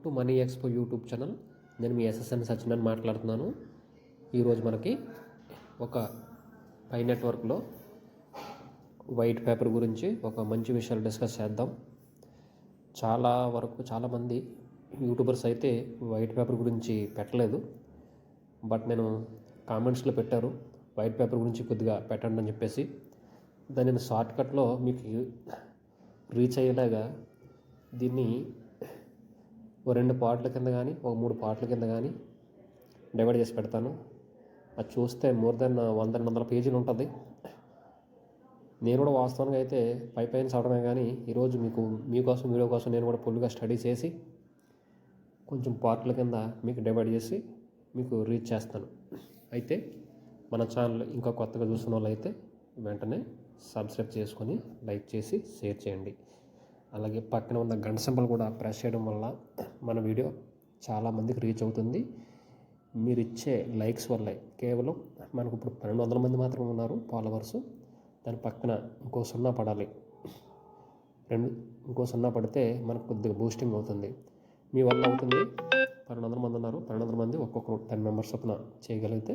To money expo YouTube channel. నేను మీ SSN Sachin మాట్లాడుతున్నాను. ఈరోజు మనకి ఒక పై నెట్వర్క్లో వైట్ పేపర్ గురించి ఒక మంచి విషయాలు డిస్కస్ చేద్దాం. చాలామంది యూట్యూబర్స్ అయితే వైట్ పేపర్ గురించి పెట్టలేదు, బట్ నేను కామెంట్స్లో పెట్టారు వైట్ పేపర్ గురించి కొద్దిగా పెట్టండి అని చెప్పేసి. దాన్ని నేను షార్ట్కట్లో మీకు రీచ్ అయ్యేలాగా దీన్ని ఓ 2 పార్ట్ల కింద కానీ ఒక 3 పార్ట్ల కింద కానీ డివైడ్ చేసి పెడతాను. అది చూస్తే మోర్ దెన్ 100 పేజీలు ఉంటుంది. నేను కూడా వాస్తవంగా అయితే పైన చదవడమే, కానీ ఈరోజు మీకోసం వీడియో కోసం నేను కూడా ఫుల్గా స్టడీ చేసి కొంచెం పార్ట్ల కింద మీకు డివైడ్ చేసి మీకు రీచ్ చేస్తాను. అయితే మన ఛానల్ ఇంకా కొత్తగా చూస్తున్న వాళ్ళు అయితే వెంటనే సబ్స్క్రైబ్ చేసుకొని లైక్ చేసి షేర్ చేయండి. అలాగే పక్కన ఉన్న గంట సింబల్ కూడా ప్రెస్ చేయడం వల్ల మన వీడియో చాలామందికి రీచ్ అవుతుంది. మీరు ఇచ్చే లైక్స్ వల్లే కేవలం మనకు ఇప్పుడు 1200 మంది మాత్రమే ఉన్నారు ఫాలోవర్స్. దాని పక్కన ఇంకో 0 పడాలి. ఇంకో 0 పడితే మనకు కొద్దిగా బూస్టింగ్ అవుతుంది. మీ వల్ల అవుతుంది. 1200 మంది ఉన్నారు. 1200 మంది ఒక్కొక్కరు 10 మెంబర్స్ చొప్పున చేయగలిగితే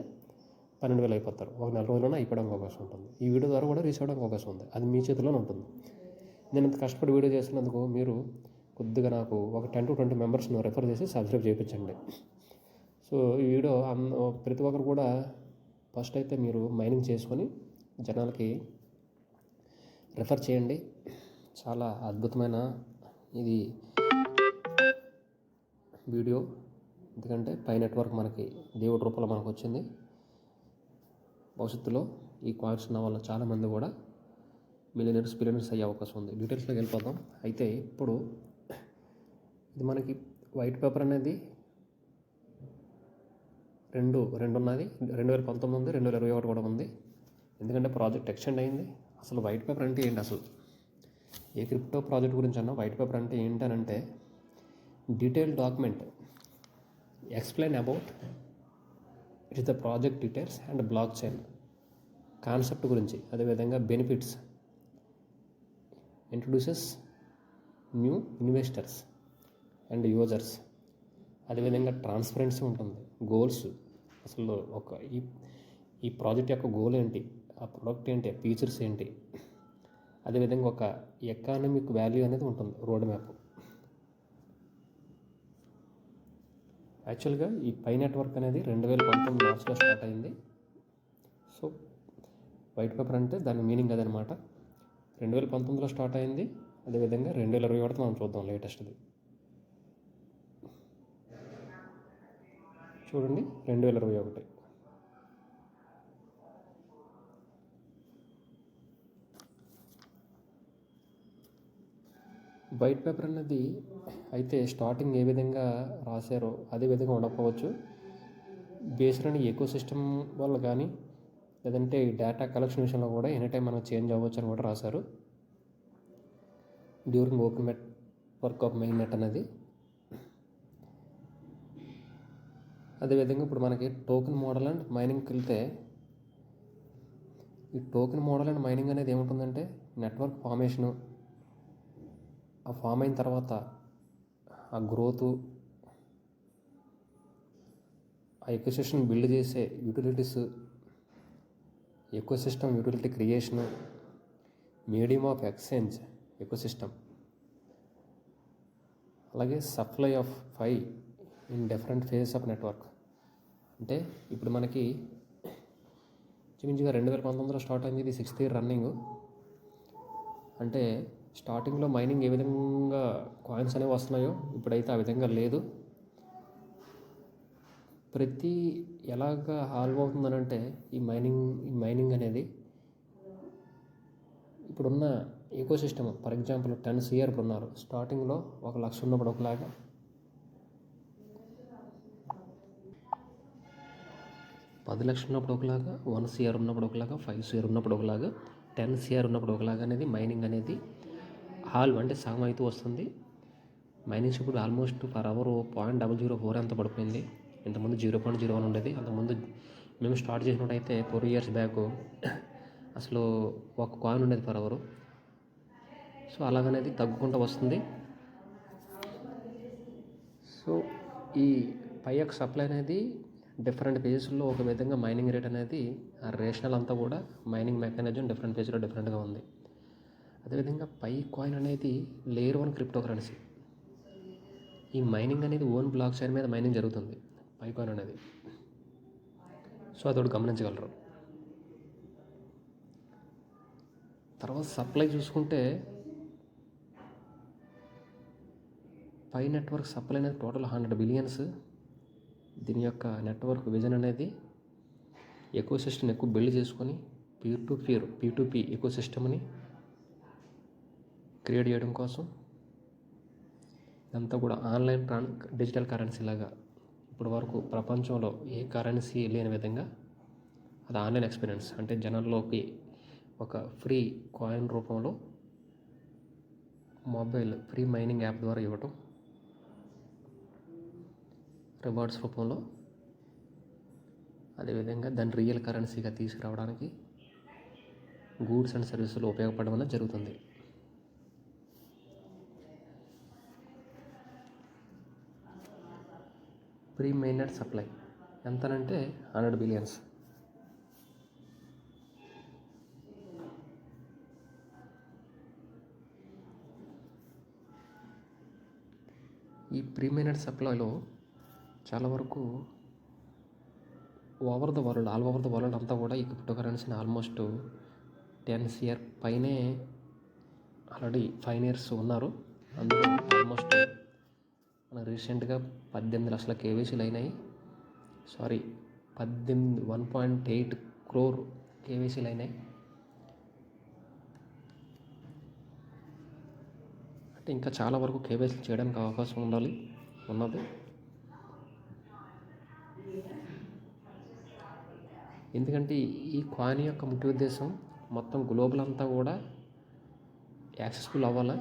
12,000 అయిపోతారు. ఒక నెల రోజుల్లోనే అయిపోవడానికి అవకాశం ఉంటుంది. ఈ వీడియో ద్వారా కూడా రీచ్ అవ్వడానికి అవకాశం ఉంది. అది మీ చేతిలోనే ఉంటుంది. నేను ఇంత కష్టపడి వీడియో చేసినందుకు మీరు కొద్దిగా నాకు ఒక 10 to 20 మెంబర్స్ను రెఫర్ చేసి సబ్స్క్రైబ్ చేయించండి. సో ఈ వీడియో ప్రతి ఒక్కరు కూడా ఫస్ట్ అయితే మీరు మైనింగ్ చేసుకొని జనాలకి రెఫర్ చేయండి. చాలా అద్భుతమైన ఇది వీడియో. ఎందుకంటే పై నెట్వర్క్ మనకి దేవుడి రూపంలో మనకు వచ్చింది. భవిష్యత్తులో ఈ కాయిన్స్ ఉన్న వల్ల చాలామంది కూడా బిలియనర్స్ అయ్యే అవకాశం ఉంది. డీటెయిల్స్లోకి వెళ్ళిపోతాం. అయితే ఇప్పుడు ఇది మనకి వైట్ పేపర్ అనేది రెండు ఉన్నది. 2019 ఉంది, 2021 కూడా ఉంది. ఎందుకంటే ప్రాజెక్ట్ ఎక్స్టెండ్ అయింది. అసలు వైట్ పేపర్ అంటే ఏంటి? అసలు ఏ క్రిప్టో ప్రాజెక్ట్ గురించి అన్నా వైట్ పేపర్ అంటే ఏంటనంటే detail document explain about it is the project details and block chain concept గురించి, అదేవిధంగా benefits, introduces new investors and users, అదేవిధంగా ట్రాన్స్పరెన్సీ ఉంటుంది. గోల్స్, అసలు ఈ ప్రాజెక్ట్ యొక్క గోల్ ఏంటి, ఆ ప్రొడక్ట్ ఏంటి, ఫీచర్స్ ఏంటి, అదేవిధంగా ఒక ఎకానమిక్ వాల్యూ అనేది ఉంటుంది. Road map. యాక్చువల్గా ఈ పై నెట్వర్క్ అనేది 2019 మార్చ్లో స్టార్ట్ అయింది. సో వైట్ పేపర్ అంటే దాని మీనింగ్ అదనమాట. 2019లో స్టార్ట్ అయింది. అదేవిధంగా 2021 మనం చూద్దాం లేటెస్ట్ది. చూడండి, 2021. వైట్ పేపర్ అనేది అయితే స్టార్టింగ్ ఏ విధంగా రాశారో అదే విధంగా ఉండకపోవచ్చు. బేస్డ్ అని ఎకో సిస్టమ్ వల్ల కానీ, లేదంటే ఈ డేటా కలెక్షన్ విషయంలో కూడా ఎనీ టైం మనం చేంజ్ అవ్వచ్చు అని కూడా రాశారు. During open network of main net అనేది. అదేవిధంగా ఇప్పుడు మనకి టోకెన్ మోడల్ అండ్ మైనింగ్కి వెళ్తే, ఈ టోకెన్ మోడల్ అండ్ మైనింగ్ అనేది ఏముంటుందంటే నెట్వర్క్ ఫార్మేషను, ఆ ఫామ్ అయిన తర్వాత ఆ గ్రోతు, ఆ ఎకోసిస్టమ్ బిల్డ్ చేసే utilities, ecosystem utility creation, medium of exchange ecosystem, అలాగే supply of Pi in different phases of network. అంటే ఇప్పుడు మనకి ఇంచుమించుగా 2019లో స్టార్ట్ అయింది. ఇది 6th year రన్నింగ్. అంటే స్టార్టింగ్లో మైనింగ్ ఏ విధంగా కాయిన్స్ అనేవి వస్తున్నాయో ఇప్పుడైతే ఆ విధంగా లేదు. ప్రతి ఎలాగా హాల్వ్ అవుతుందనంటే ఈ మైనింగ్ అనేది ఇప్పుడున్న ఎకోసిస్టమ్. ఫర్ ఎగ్జాంపుల్ 10 CR ఉన్నారు. స్టార్టింగ్లో 1 లక్ష ఉన్నప్పుడు ఒకలాగా, 10 లక్షలు ఉన్నప్పుడు ఒకలాగా, 1 CR ఉన్నప్పుడు ఒకలాగా, 5 CR ఉన్నప్పుడు ఒకలాగా, 10 CR ఉన్నప్పుడు ఒకలాగా అనేది మైనింగ్ అనేది హాల్వ్ అంటే సగం అయితే వస్తుంది. మైనింగ్స్ ఇప్పుడు ఆల్మోస్ట్ పర్ అవర్ 0.004 ఎంత పడిపోయింది. ఇంతకుముందు 0.01 ఉండేది. అంతకుముందు మేము స్టార్ట్ చేసినట్టయితే 4 years బ్యాక్ అసలు 1 కాయిన్ ఉండేది పర్ అవరు. సో అలాగనేది తగ్గుకుంటూ వస్తుంది. సో సో ఈ పై యొక్క సప్లై అనేది డిఫరెంట్ పేజెస్లో ఒక విధంగా మైనింగ్ రేట్ అనేది ఆ రేషనల్ అంతా కూడా మైనింగ్ మెకానిజం డిఫరెంట్ పేజ్లో డిఫరెంట్గా ఉంది. అదేవిధంగా పై కాయిన్ అనేది లేయర్ 1 క్రిప్టో కరెన్సీ. ఈ మైనింగ్ అనేది ఓన్ బ్లాక్ చైన్ మీద మైనింగ్ జరుగుతుంది పై కాయిన్ అనేది. సో అదొకటి గమనించగలరు. తర్వాత సప్లై చూసుకుంటే పై నెట్వర్క్ సప్లై అనేది టోటల్ 100 బిలియన్స్. దీని యొక్క నెట్వర్క్ విజన్ అనేది ఎకో సిస్టమ్ ఎక్కువ బిల్డ్ చేసుకొని పీ2పీ ఎకో సిస్టమ్ని క్రియేట్ చేయడం కోసం ఇదంతా కూడా ఆన్లైన్ డిజిటల్ కరెన్సీ లాగా ఇప్పటి వరకు ప్రపంచంలో ఏ కరెన్సీ లేని విధంగా అది ఆన్లైన్ ఎక్స్పీరియన్స్. అంటే జనాల్లోకి ఒక ఫ్రీ కాయిన్ రూపంలో మొబైల్ ఫ్రీ మైనింగ్ యాప్ ద్వారా ఇవ్వటం, రివార్డ్స్ రూపంలో, అదేవిధంగా దాన్ని రియల్ కరెన్సీగా తీసుకురావడానికి గూడ్స్ అండ్ సర్వీసులు ఉపయోగపడడం అనేది జరుగుతుంది. ప్రీ మైనెడ్ సప్లై ఎంతనంటే 100 బిలియన్స్. ఈ ప్రీ మైనెడ్ సప్లైలో చాలా వరకు ఆల్ ఓవర్ ద వరల్డ్ అంతా కూడా ఈ క్రిప్టో కరెన్సీని ఆల్మోస్ట్ 10 CR పైనే ఆల్రెడీ పైనియర్స్ ఉన్నారు. అందులో ఆల్మోస్ట్ మన రీసెంట్గా 18 లక్షల కేవైసీలు అయినాయి. 1.8 crore కేవైసీలు అయినాయి. అంటే ఇంకా చాలా వరకు కేవైసీ చేయడానికి అవకాశం ఉన్నది. ఎందుకంటే ఈ కాయిన్ యొక్క ముఖ్య ఉద్దేశం మొత్తం గ్లోబల్ అంతా కూడా యాక్సెసిబుల్ అవ్వాలి.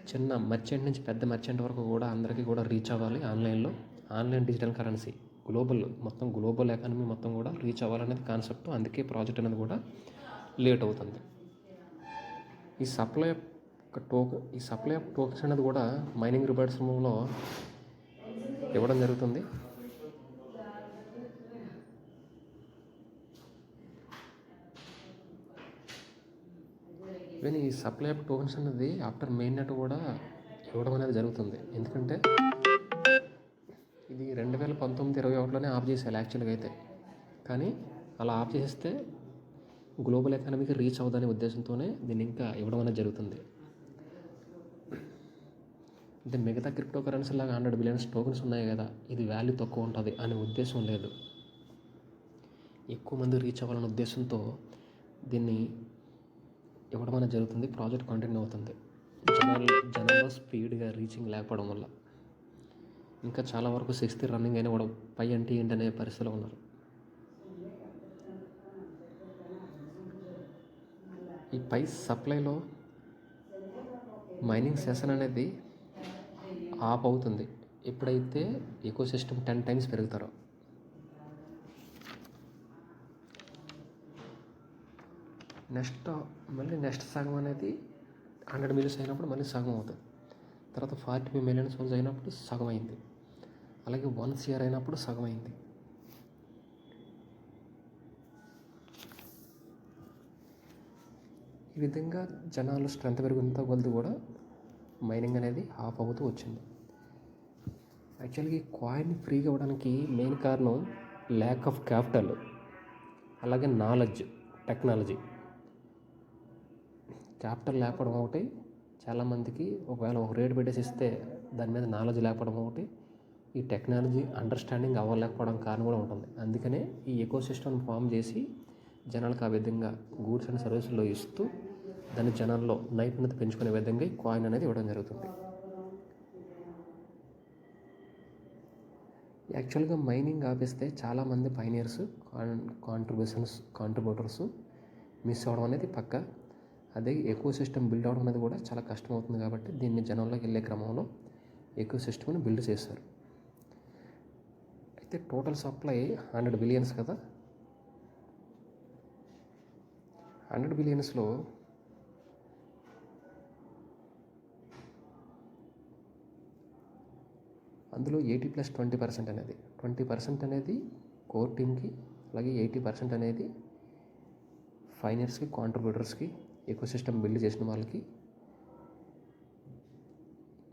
చిన్న మర్చెంట్ నుంచి పెద్ద మర్చెంట్ వరకు కూడా అందరికీ కూడా రీచ్ అవ్వాలి. ఆన్లైన్ డిజిటల్ కరెన్సీ మొత్తం గ్లోబల్ ఎకానమీ మొత్తం కూడా రీచ్ అవ్వాలనేది కాన్సెప్ట్. అందుకే ప్రాజెక్ట్ అనేది కూడా లేట్ అవుతుంది. ఈ సప్లై ఆఫ్ టోకెన్స్ అనేది కూడా మైనింగ్ రివార్డ్స్ రూపంలో ఇవ్వడం జరుగుతుంది. ఈవెన్ ఈ సప్లై ఆఫ్ టోకెన్స్ అనేది ఆఫ్టర్ మెయిన్ నెట్ కూడా ఇవ్వడం అనేది జరుగుతుంది. ఎందుకంటే ఇది 2019-21లోనే ఆఫ్ చేసేయాలి యాక్చువల్గా అయితే. కానీ అలా ఆఫ్ చేస్తే గ్లోబల్ ఎకానమీకి రీచ్ అవ్వదనే ఉద్దేశంతోనే దీన్ని ఇంకా ఇవ్వడం అనేది జరుగుతుంది. అంటే మిగతా క్రిప్టో కరెన్సీ లాగా 100 బిలియన్స్ టోకెన్స్ ఉన్నాయి కదా, ఇది వాల్యూ తక్కువ ఉంటుంది అనే ఉద్దేశం లేదు. ఎక్కువ మంది రీచ్ అవ్వాలనే ఉద్దేశంతో దీన్ని ఇవ్వడం అనేది జరుగుతుంది. ప్రాజెక్ట్ కంటిన్యూ అవుతుంది. జనాల్లో స్పీడ్గా రీచింగ్ లేకపోవడం వల్ల ఇంకా చాలా వరకు 6th రన్నింగ్ అయినా కూడా పై అంటే ఏంటనే పరిస్థితిలో ఉన్నారు. ఈ పై సప్లైలో మైనింగ్ సెషన్ అనేది ఆఫ్ అవుతుంది ఎప్పుడైతే ఎకో సిస్టమ్ 10 times పెరుగుతారో. నెక్స్ట్ సగం అనేది 100 మిలియన్స్ అయినప్పుడు మళ్ళీ సగం అవుతుంది. తర్వాత 40 మిలియన్స్ అయినప్పుడు సగం అయింది. అలాగే 1 CR అయినప్పుడు సగం అయింది. ఈ విధంగా జనాలు స్ట్రెంత్ పెరిగినంత కొద్ది కూడా మైనింగ్ అనేది ఆఫ్ అవుతూ వచ్చింది. యాక్చువల్గా ఈ కాయిన్ ఫ్రీగా ఇవ్వడానికి మెయిన్ కారణం ల్యాక్ ఆఫ్ క్యాపిటల్, అలాగే టెక్నాలజీ. క్యాపిటల్ లేకపోవడం ఒకటి, చాలామందికి ఒకవేళ ఒక రేట్ పెట్టేసి ఇస్తే దాని మీద నాలెడ్జ్ లేకపోవడం ఒకటి, ఈ టెక్నాలజీ అండర్స్టాండింగ్ అవ్వలేకపోవడం కారణం కూడా ఉంటుంది. అందుకనే ఈ ఎకో సిస్టమ్ ఫామ్ చేసి జనాలకు ఆ విధంగా గూడ్స్ అండ్ సర్వీసుల్లో ఇస్తూ దాన్ని జనాల్లో నైపుణ్యత పెంచుకునే విధంగా ఈ కాయిన్ అనేది ఇవ్వడం జరుగుతుంది. యాక్చువల్గా మైనింగ్ ఆపేస్తే చాలామంది పైనియర్స్ కాంట్రిబ్యూటర్స్ మిస్ అవ్వడం అనేది పక్క. అదే ఎకో సిస్టమ్ బిల్డ్ అవ్వడం అనేది కూడా చాలా కష్టం అవుతుంది. కాబట్టి దీన్ని జనంలోకి వెళ్ళే క్రమంలో ఎకో సిస్టమ్ని బిల్డ్ చేశారు. అయితే టోటల్ సప్లై 100 బిలియన్స్ కదా. 100 బిలియన్స్లో అందులో 80+20% అనేది 20% అనేది కోర్ టీమ్కి, అలాగే 80% అనేది ఫైనర్స్కి, కాంట్రిబ్యూటర్స్కి, ఎకోసిస్టమ్ బిల్డ్ చేసిన వాళ్ళకి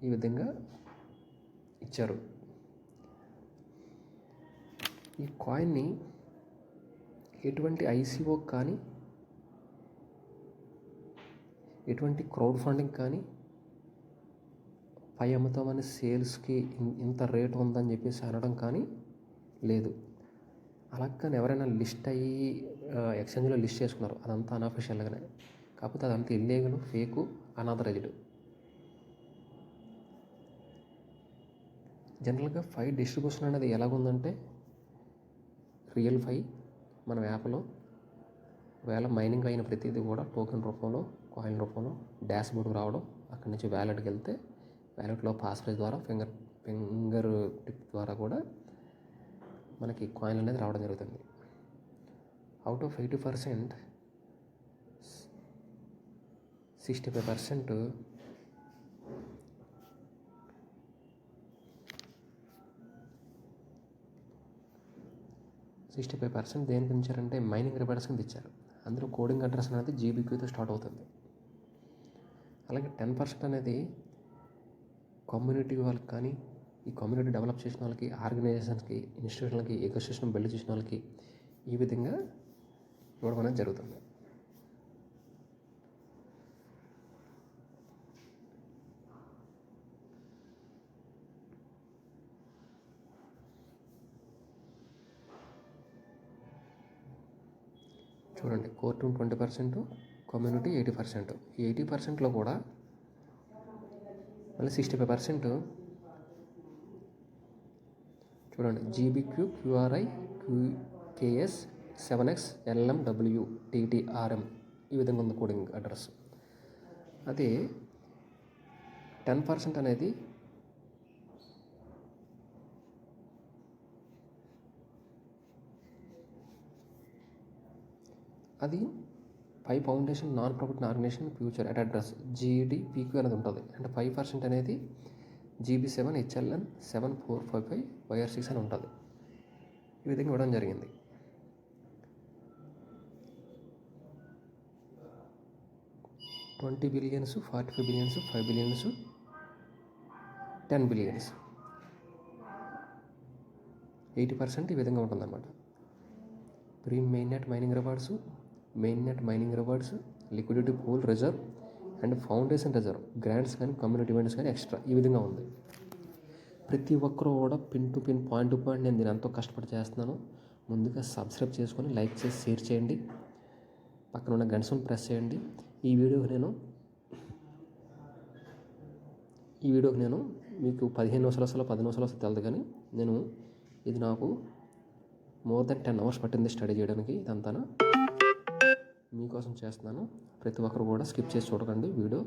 ఈ విధంగా ఇచ్చారు. ఈ కాయిన్ని ఎటువంటి ఐసీఓ కానీ, ఎటువంటి క్రౌడ్ ఫండింగ్ కానీ, పై అమ్ముతామని సేల్స్కి ఇంత రేటు ఉందని చెప్పేసి అనడం కానీ లేదు. అలా కానీ ఎవరైనా లిస్ట్ అయ్యి ఎక్స్చేంజ్లో లిస్ట్ చేసుకున్నారు, అదంతా అన్అఫిషియల్గానే. కాకపోతే అదంతా ఇల్లీగల్, ఫేకు, అనాథరైజ్డ్. జనరల్గా ఫై డిస్ట్రిబ్యూషన్ అనేది ఎలాగుందంటే, రియల్ ఫై మన యాప్లో ఒకవేళ మైనింగ్ అయిన ప్రతిదీ కూడా టోకెన్ రూపంలో, కాయిన్ రూపంలో డాష్ బోర్డుకు రావడం, అక్కడి నుంచి వ్యాలెట్కి వెళ్తే వ్యాలెట్లో పాస్వర్డ్ ద్వారా ఫింగర్ టిప్ ద్వారా కూడా మనకి కాయిన్ అనేది రావడం జరుగుతుంది. అవుట్ ఆఫ్ 80%, 65% 65% దేనికి ఇచ్చారంటే మైనింగ్ రివార్డ్స్ కింద ఇచ్చారు. అందులో కోడింగ్ అడ్రస్ అనేది జీబీక్యూతో స్టార్ట్ అవుతుంది. అలాగే 10% అనేది కమ్యూనిటీ వాళ్ళకి కానీ, ఈ కమ్యూనిటీ డెవలప్ చేసిన వాళ్ళకి, ఆర్గనైజేషన్స్కి, ఇన్స్టిట్యూషన్లకి, ఎకోసిస్టమ్ బిల్డ్ చేసిన వాళ్ళకి ఈ విధంగా ఇవ్వడం అనేది జరుగుతుంది. చూడండి, కోర్ టీమ్ 20%, కమ్యూనిటీ 80%. ఈ 80%లో కూడా మళ్ళీ 65% చూడండి, జీబీక్యూ, క్యూఆర్ఐ, క్యూకేఎస్, 7x, LMW, TTRM ఈ విధంగా ఉంది కోడింగ్ అడ్రస్. అదే 10% అనేది అది Pi foundation non profit organisation future at address GDPQ అనేది ఉంటుంది. అంటే 5% అనేది GB7 HLN 7455 YR6 అని ఉంటుంది. ఈ విధంగా ఇవ్వడం జరిగింది. $20 billion, $45 billion, $5 billion, $10 billion, 80% ఈ విధంగా ఉంటుందన్నమాట. Main net mining rewards, liquidity pool reserve and foundation reserve, grants కానీ, కమ్యూనిటీ ఈవెంట్స్ కానీ ఎక్స్ట్రా ఈ విధంగా ఉంది. ప్రతి ఒక్కరూ కూడా pin to pin, point to point నేను దీని ఎంతో కష్టపడి చేస్తున్నాను. ముందుగా సబ్స్క్రైబ్ చేసుకొని లైక్ చేసి షేర్ చేయండి, పక్కన ఉన్న గంట సింబల్ ప్రెస్ చేయండి. ఈ వీడియోకి నేను మీకు 15 నిమిషాలు వస్తుందో 10 నిమిషాలు వస్తుందో తెలియదు, కానీ ఇది నాకు మోర్ దెన్ 10 hours పట్టింది స్టడీ చేయడానికి. ఇదంతా మీకోసం చేస్తున్నాను. ప్రతి ఒక్కరు కూడా స్కిప్ చేసి చూడకండి. వీడియో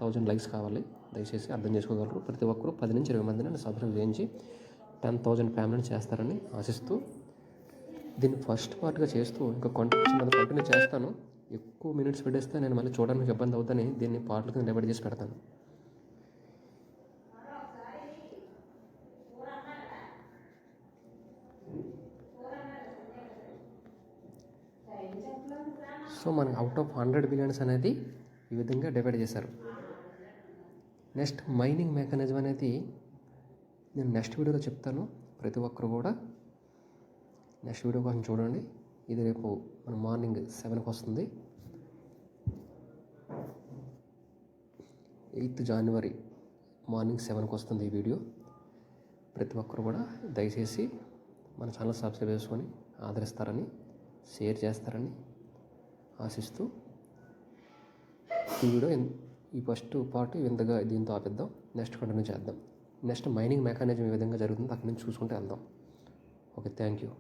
1000 likes కావాలి, దయచేసి అర్థం చేసుకోగలరు. ప్రతి ఒక్కరు 10 నుంచి 20 మందిని నన్ను సబ్స్క్రైబ్ చేయించి 10,000 ఫ్యామిలీని చేస్తారని ఆశిస్తూ, దీన్ని ఫస్ట్ పార్ట్గా చేస్తూ ఇంకా కంటిన్యూ చేస్తాను. ఎక్కువ మినిట్స్ పెట్టేస్తే నేను మళ్ళీ చూడడానికి ఇబ్బంది అవుతుందని దీన్ని పార్ట్ల కింద డివైడ్ చేసి పెడతాను. సో మనకి అవుట్ ఆఫ్ 100 billion అనేది ఈ విధంగా డివైడ్ చేశారు. నెక్స్ట్ మైనింగ్ మెకానిజం అనేది నేను నెక్స్ట్ వీడియోలో చెప్తాను. ప్రతి ఒక్కరు కూడా నెక్స్ట్ వీడియో కోసం చూడండి. ఇది రేపు మన మార్నింగ్ 7కి వస్తుంది. 8th January మార్నింగ్ 7కి వస్తుంది ఈ వీడియో. ప్రతి ఒక్కరు కూడా దయచేసి మన ఛానల్ సబ్స్క్రైబ్ చేసుకొని ఆదరిస్తారని, షేర్ చేస్తారని ఆశిస్తూ ఈ వీడియో ఈ ఫస్ట్ పార్ట్ ఇంతగా దీంతో ఆపిద్దాం. నెక్స్ట్ కంటిన్యూ చేద్దాం. నెక్స్ట్ మైనింగ్ మెకానిజం ఏ విధంగా జరుగుతుందో అక్కడి నుంచి చూసుకుంటూ వెళ్దాం. Okay, thank you.